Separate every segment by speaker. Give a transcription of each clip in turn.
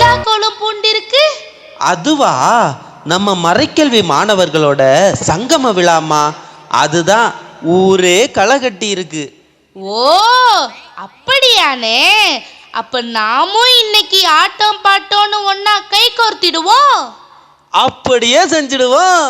Speaker 1: விழா கோலம் பூண்டிருக்கு?
Speaker 2: அதுவா, நம்ம மறைக்கல்வி மாணவர்களோட சங்கம விழாமா. அதுதான் ஊரே களை கட்டி இருக்கு.
Speaker 1: ஓ அப்படியானே. அப்ப நாமும் இன்னைக்கு ஆட்டம் பாட்டோன்னு ஒன்னா கை கோர்த்திடுவோம்.
Speaker 2: அப்படியே செஞ்சிடுவோம்.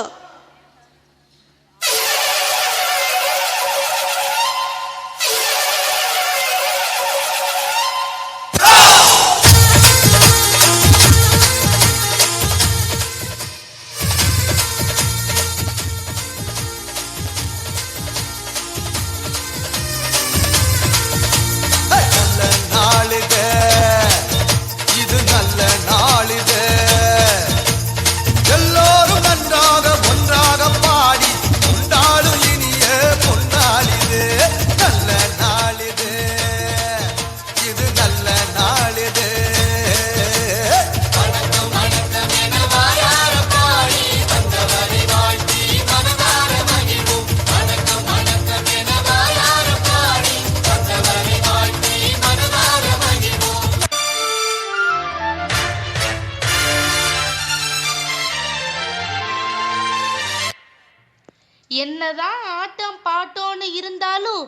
Speaker 1: என்னதான் ஆட்டம் பாட்டோன்னு இருந்தாலும்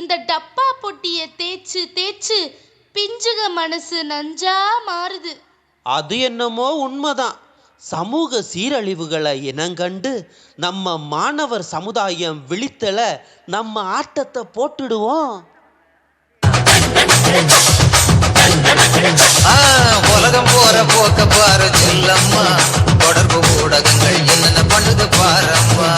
Speaker 1: இந்த டப்பா பொட்டிய தேய்ச்சு தேய்ச்சு பிஞ்சுக மனசு நஞ்சா மாறுது.
Speaker 2: அது என்னமோ உண்மைதான். சமூக சீரழிவுகளை இனங்கண்டு நம்ம மாணவர் சமுதாயம் விழித்தல நம்ம ஆட்டத்தை போட்டுடுவோம்.
Speaker 3: உலகம் போற போக்க பாரு செல்லம்மா, தொடர்பு ஊடகங்கள் என்னென்ன பண்ணுது பாரம்மா.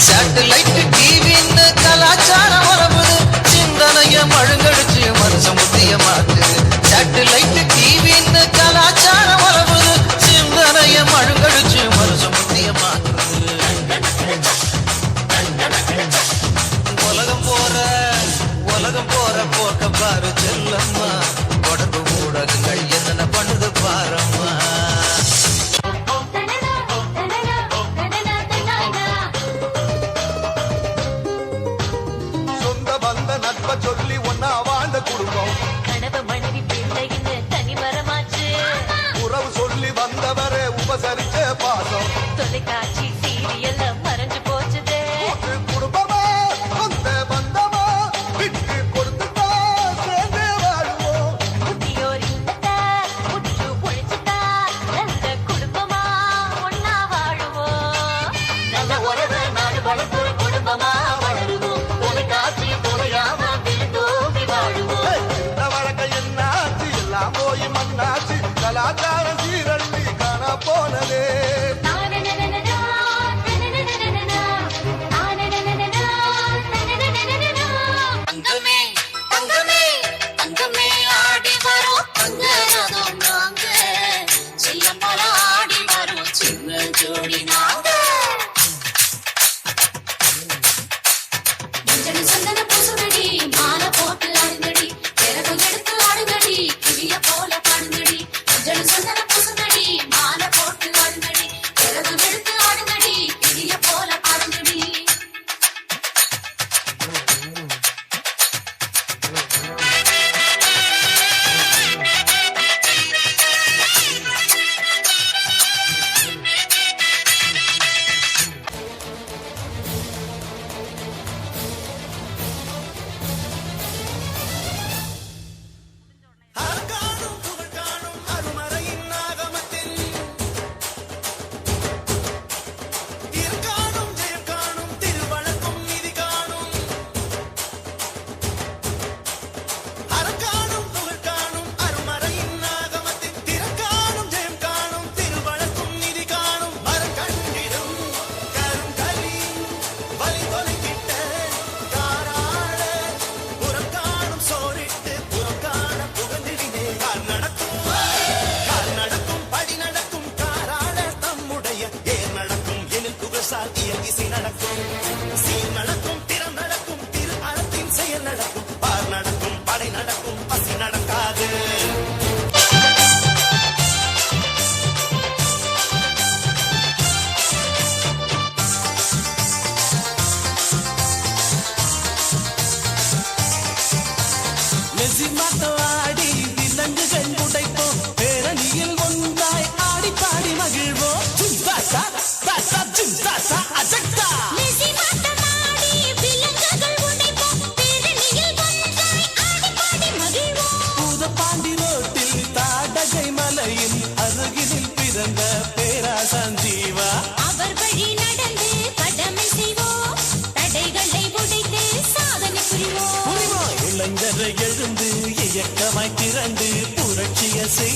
Speaker 3: சேட்டலைட் டிவின்னு கலாச்சாரம் வரவுது, சிந்தனைய மழுங்கடிச்சு மனச முத்திய மாத்துது. சேட்டலைட் டிவின்னு கலாச்சாரம் வரவுது, சிந்தனைய மழுங்கடிச்சு மனச முத்திய மாத்துது. உலகம் போற போக்க பாரு செல்லம்மா, தொடர்பு ஊடகங்கள் என்னென்ன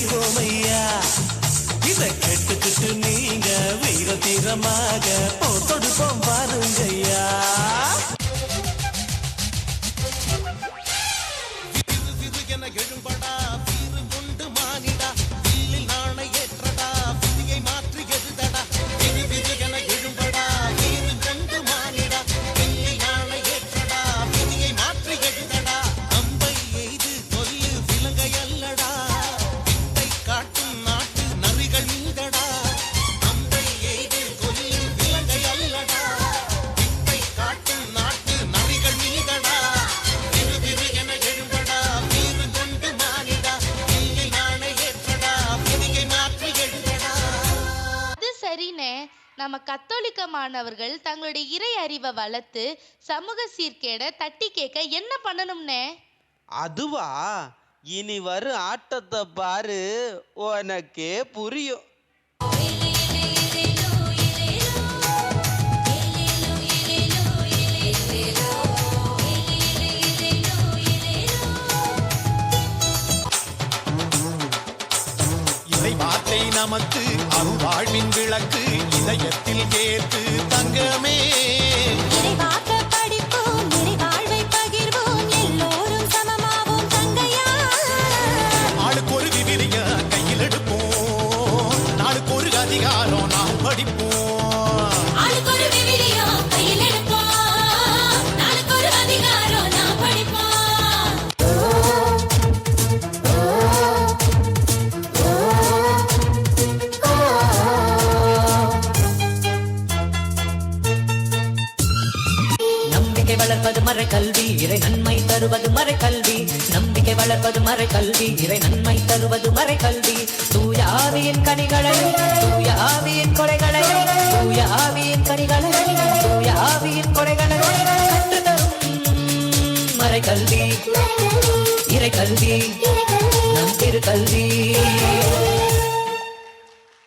Speaker 4: செய்வோம் ஐயா. இதை கேட்டுக்கிட்டு நீங்க வீர தீரமாக போட்டொடுப்போம் பாருங்கய்யா. எழும்படா வீறு கொண்டு மானிடா வில்லில் நாணை ஏற்றடா விதியை மாற்றி எதுதடா என எழும்படா வீறு கொண்டு மானிடா வில்லில் நாணை ஏற்றடா விதியை மாற்றி எதுதடா அம்பை எய்து கொல்லு விலங்கை அல்லடா வித்தை காட்டும் நாட்டு நரிகள் மீதடா அம்பை எய்து கொல்லு விலங்கை அல்லடா வித்தை காட்டும் நாட்டு நரிகள் மீதடா விறு என எழும்படா வீறு கொண்டு மானிடா வில்லில் நாணை ஏற்றடா விதியை மாற்றி எதுதடா.
Speaker 1: அது சரிண்ணே. நம்ம கத்தோலிக்க மாணவர்கள் தங்களுடைய இறை அறிவை வளர்த்து சமூக சீர்கேட தட்டி கேட்க என்ன பண்ணணும்னே?
Speaker 2: அதுவா, இனி வரும் ஆட்டத்தை பாரு, உனக்கே புரியும்.
Speaker 4: இறை வார்த்தை நமக்கு அருள்வாழ்வின் விளக்கு இதயத்தில் கேட்டு தங்கமே.
Speaker 5: இறைவாக்க படிப்போம், இறைவாழ்வை பகிர்வோம், எல்லோரும் சமமாவோம் தங்கையா.
Speaker 4: ஆளுக்கு ஒரு விவிலிய கையில் எடுப்போம், நாளுக்கு ஒரு அதிகாரம் நாம் படிப்போம்.
Speaker 5: ஆளுக்கு ஒரு விவிலியம் கையில் எடுப்போம், நாளுக்கு ஒரு அதிகாரம் நாம் படிப்போம்.
Speaker 6: நம்பிக்கை வளர்ப்பது மறை கல்வி இறை நன்மை தருவது மறை கல்வி. நம்பிக்கை வளர்ப்பது மறை கல்வி இறை நன்மை தருவது மறை கல்வி. தூய ஆவியின் கனிகளை தூய ஆவியின் கொடைகளை தூய ஆவியின் கனிகளை தூய ஆவியின் கொடைகளை கற்று தரும் மறை கல்வி இறை கல்வி நம் திரு கல்வி.